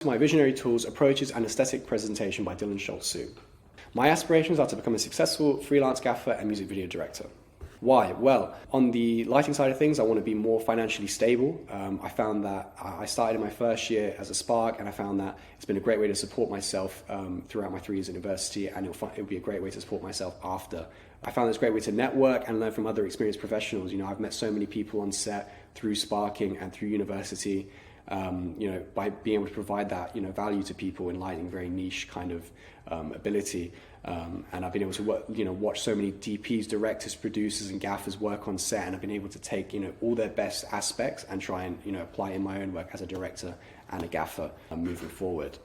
My visionary tools, approaches and aesthetic presentation by Schultz Soo. My aspirations are to become a successful freelance gaffer and music video director. Why? Well, on the lighting side of things, I want to be more financially stable. I found that I started in my first year as a spark, and I found that it's been a great way to support myself throughout my 3 years at university, and it'll be a great way to support myself after. I found it's a great way to network and learn from other experienced professionals. I've met so many people on set through sparking and through university. By being able to provide that, value to people in lighting, very niche kind of ability. And I've been able to watch so many DPs, directors, producers and gaffers work on set, and I've been able to take, all their best aspects and try and, apply in my own work as a director and a gaffer moving forward.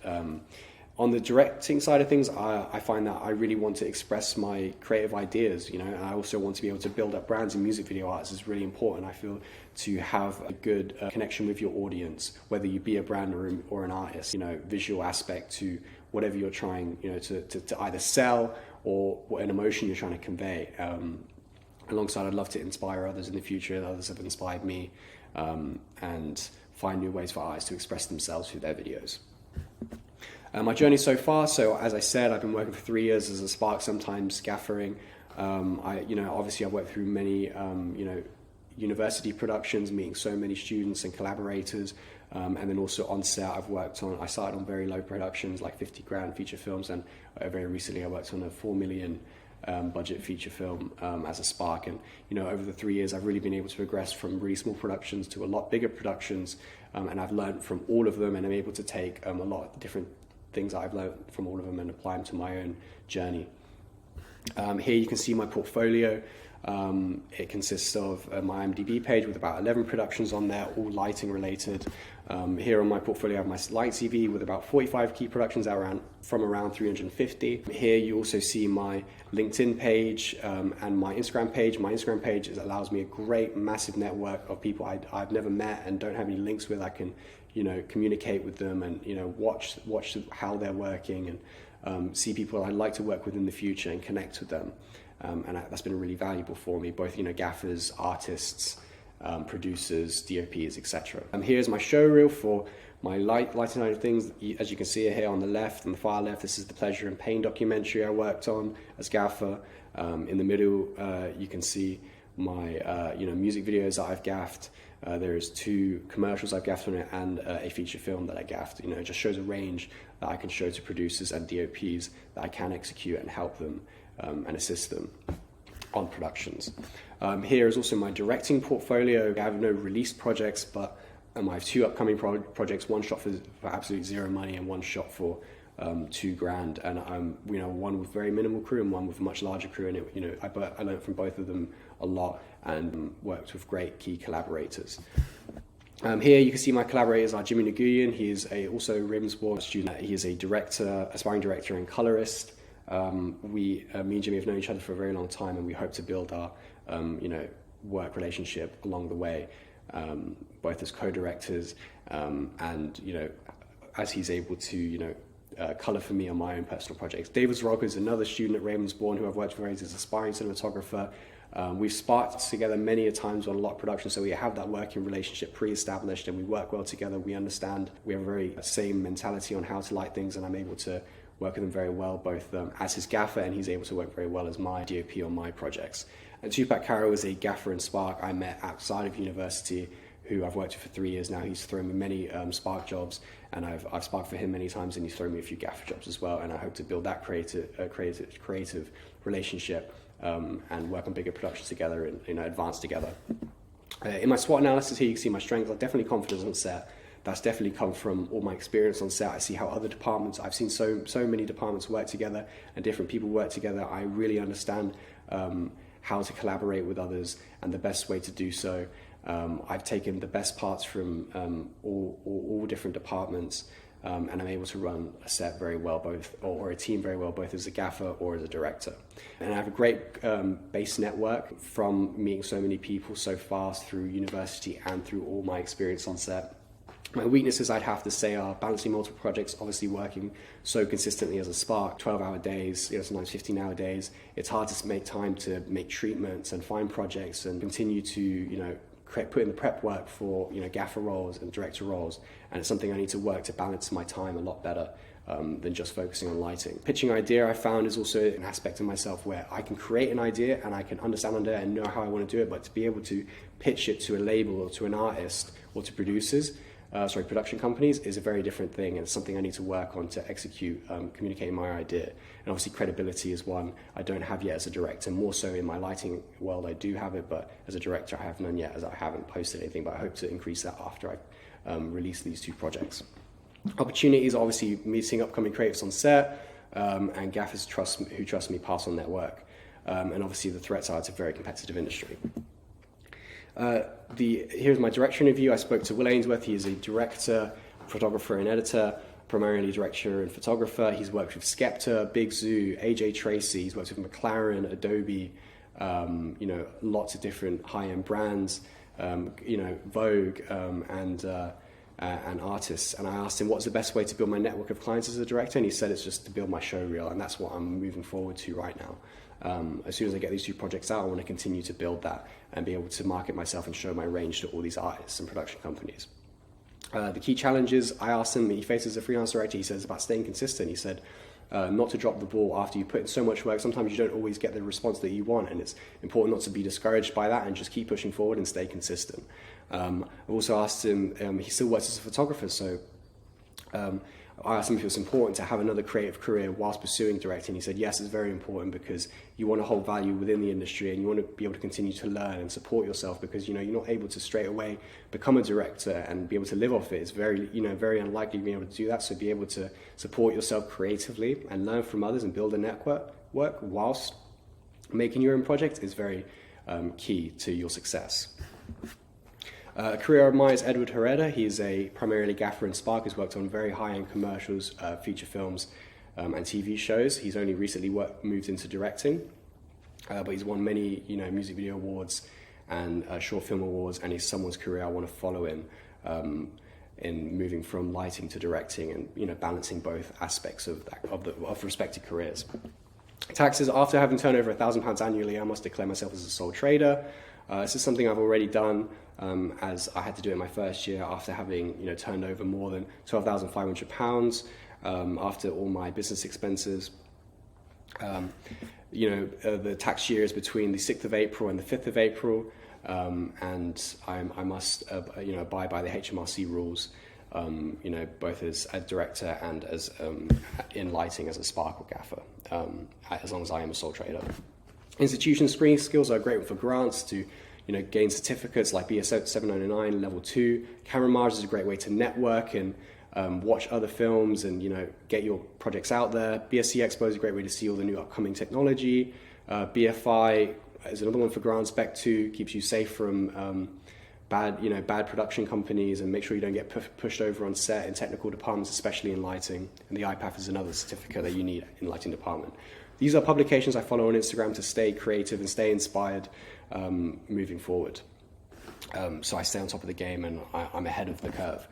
On the directing side of things, I find that I really want to express my creative ideas, and I also want to be able to build up brands in music video arts is really important. I feel to have a good connection with your audience, whether you be a brand or an artist, visual aspect to whatever you're trying, to either sell or what an emotion you're trying to convey. Alongside, I'd love to inspire others in the future. Others have inspired me, and find new ways for artists to express themselves through their videos. My journey so far, so as I said, I've been working for 3 years as a spark, sometimes gaffering. Obviously I've worked through many, university productions, meeting so many students and collaborators. And then also on set, I started on very low productions, like 50 grand feature films. And very recently I worked on a 4 million budget feature film as a spark. And, over the 3 years, I've really been able to progress from really small productions to a lot bigger productions. And I've learned from all of them, and I'm able to take a lot of different things that I've learned from all of them and apply them to my own journey. Here you can see my portfolio. It consists of my IMDb page with about 11 productions on there, all lighting related. Here on my portfolio I have my light CV with about 45 key productions from around 350. Here you also see my LinkedIn page and my Instagram page. My Instagram page allows me a great massive network of people I've never met and don't have any links with. I can communicate with them and watch how they're working and see people I'd like to work with in the future and connect with them. And that's been really valuable for me, both gaffers, artists, producers, DOPs, etc. Here's my show reel for my lighting side of things. As you can see here on the left, on the far left, this is the Pleasure and Pain documentary I worked on as gaffer. In the middle, you can see my music videos that I've gaffed. There's 2 commercials I've gaffed on it and a feature film that I gaffed. It just shows a range that I can show to producers and DOPs that I can execute and help them and assist them on productions. Here is also my directing portfolio. I have no released projects, but I have 2 upcoming projects, one shot for absolute zero money and one shot for $2 grand, and one with very minimal crew and one with a much larger crew. And I learned from both of them a lot and worked with great key collaborators. Here you can see my collaborators are Jimmy Nguyen. He is also a Ravensbourne student. He is a director, aspiring director and colorist. Me and Jimmy have known each other for a very long time, and we hope to build our work relationship along the way, both as co-directors and as he's able to color for me on my own personal projects. David Zroka is another student at Ravensbourne who I've worked with as an aspiring cinematographer. We've sparked together many a times on a lot of productions, so we have that working relationship pre-established and we work well together. We understand, we have a very same mentality on how to light things, and I'm able to work with him very well, both as his gaffer, and he's able to work very well as my DOP on my projects. And Tupac Caro is a gaffer and spark I met outside of university, who I've worked with for 3 years now. He's thrown me many spark jobs, and I've sparked for him many times, and he's thrown me a few gaffer jobs as well. And I hope to build that creative relationship and work on bigger productions together and advance together. In my SWOT analysis here, you can see my strengths. I'm definitely confident on set. That's definitely come from all my experience on set. I see how other departments, I've seen so many departments work together and different people work together. I really understand how to collaborate with others and the best way to do so. I've taken the best parts from all different departments, and I'm able to run a set very well, or a team very well, both as a gaffer or as a director. And I have a great base network from meeting so many people so fast through university and through all my experience on set. My weaknesses, I'd have to say, are balancing multiple projects, obviously working so consistently as a spark, 12-hour days, sometimes 15-hour days. It's hard to make time to make treatments and find projects and continue to, put in the prep work for gaffer roles and director roles, and it's something I need to work to balance my time a lot better than just focusing on lighting. Pitching idea, I found, is also an aspect of myself where I can create an idea and I can understand it and know how I want to do it, but to be able to pitch it to a label or to an artist or to production companies is a very different thing, and it's something I need to work on to execute, communicating my idea. And obviously credibility is one I don't have yet as a director. More so in my lighting world I do have it, but as a director I have none yet, as I haven't posted anything, but I hope to increase that after I release these 2 projects. Opportunities, obviously meeting upcoming creatives on set, and gaffers who trust me pass on their work. And obviously the threats are it's a very competitive industry. Here's my director interview. I spoke to Will Ainsworth. He is a director, photographer and editor, primarily director and photographer. He's worked with Skepta, Big Zoo, AJ Tracy. He's worked with McLaren, Adobe, lots of different high-end brands, Vogue, and artists. And I asked him what's the best way to build my network of clients as a director, and he said it's just to build my show reel, and that's what I'm moving forward to right now. As soon as I get these 2 projects out, I want to continue to build that and be able to market myself and show my range to all these artists and production companies. The key challenges I asked him, he faces as a freelance director, he says about staying consistent. He said not to drop the ball after you put in so much work. Sometimes you don't always get the response that you want, and it's important not to be discouraged by that and just keep pushing forward and stay consistent. I also asked him, he still works as a photographer, so I asked him if it was important to have another creative career whilst pursuing directing. He said yes, it's very important because you want to hold value within the industry and you want to be able to continue to learn and support yourself, because you're not able to straight away become a director and be able to live off it. It's very unlikely to be able to do that. So be able to support yourself creatively and learn from others and build a network whilst making your own project is very key to your success. A career of mine is Edward Herrera. He's a primarily gaffer in Spark. He's worked on very high-end commercials, feature films, and TV shows. He's only recently moved into directing, but he's won many, music video awards and short film awards, and he's someone's career I want to follow in moving from lighting to directing and balancing both aspects of respective careers. Taxes: after having turned over £1,000 annually, I must declare myself as a sole trader. This is something I've already done, as I had to do it in my first year after having turned over more than £12,500 after all my business expenses. The tax year is between the 6th of April and the 5th of April, and I must abide by the HMRC rules, both as a director and as in lighting as a Spark or gaffer, as long as I am a sole trader. Institution screening skills are great for grants to gain certificates like BS 799 level 2. Camera Mars is a great way to network and watch other films and get your projects out there. BSC Expo is a great way to see all the new upcoming technology. BFI is another one for grants. Bec 2 keeps you safe from bad production companies and make sure you don't get pushed over on set in technical departments, especially in lighting. And the IPAF is another certificate that you need in lighting department. These are publications I follow on Instagram to stay creative and stay inspired moving forward. So I stay on top of the game and I'm ahead of the curve.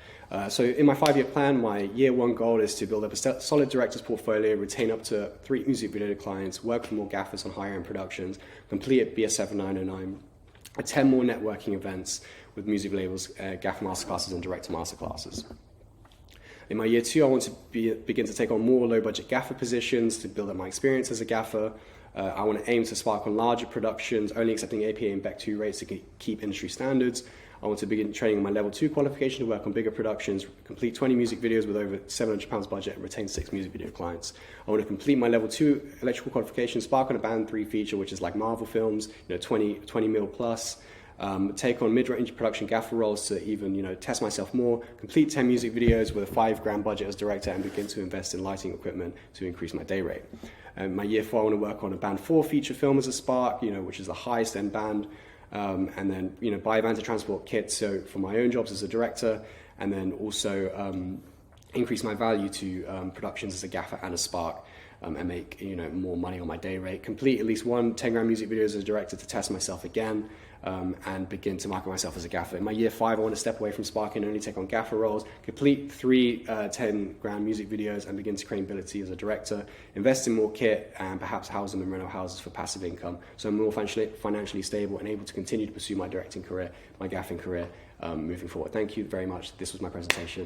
So in my 5-year plan, my year 1 goal is to build up a solid director's portfolio, retain up to 3 music video clients, work with more gaffers on higher end productions, complete at BS 799, attend more networking events with music labels, gaffer masterclasses and director masterclasses. In my year 2, I want to begin to take on more low-budget gaffer positions to build up my experience as a gaffer. I want to aim to spark on larger productions, only accepting APA and Bec 2 rates to keep industry standards. I want to begin training on my level 2 qualification to work on bigger productions, complete 20 music videos with over £700 budget and retain 6 music video clients. I want to complete my level 2 electrical qualification, spark on a band 3 feature, which is like Marvel films, 20 mil plus. Take on mid-range production gaffer roles to even, test myself more, complete 10 music videos with a $5,000 budget as director and begin to invest in lighting equipment to increase my day rate. My year 4, I want to work on a band 4 feature film as a Spark, which is the highest end band, and then, buy van to transport kits so for my own jobs as a director, and then also increase my value to productions as a gaffer and a Spark. and make more money on my day rate. Complete at least one 10-grand music video as a director to test myself again, and begin to market myself as a gaffer. In my year 5, I want to step away from sparking and only take on gaffer roles, complete 3 10-grand music videos, and begin to create ability as a director, invest in more kit, and perhaps house them in rental houses for passive income. So I'm more financially stable and able to continue to pursue my directing career, my gaffing career, moving forward. Thank you very much. This was my presentation.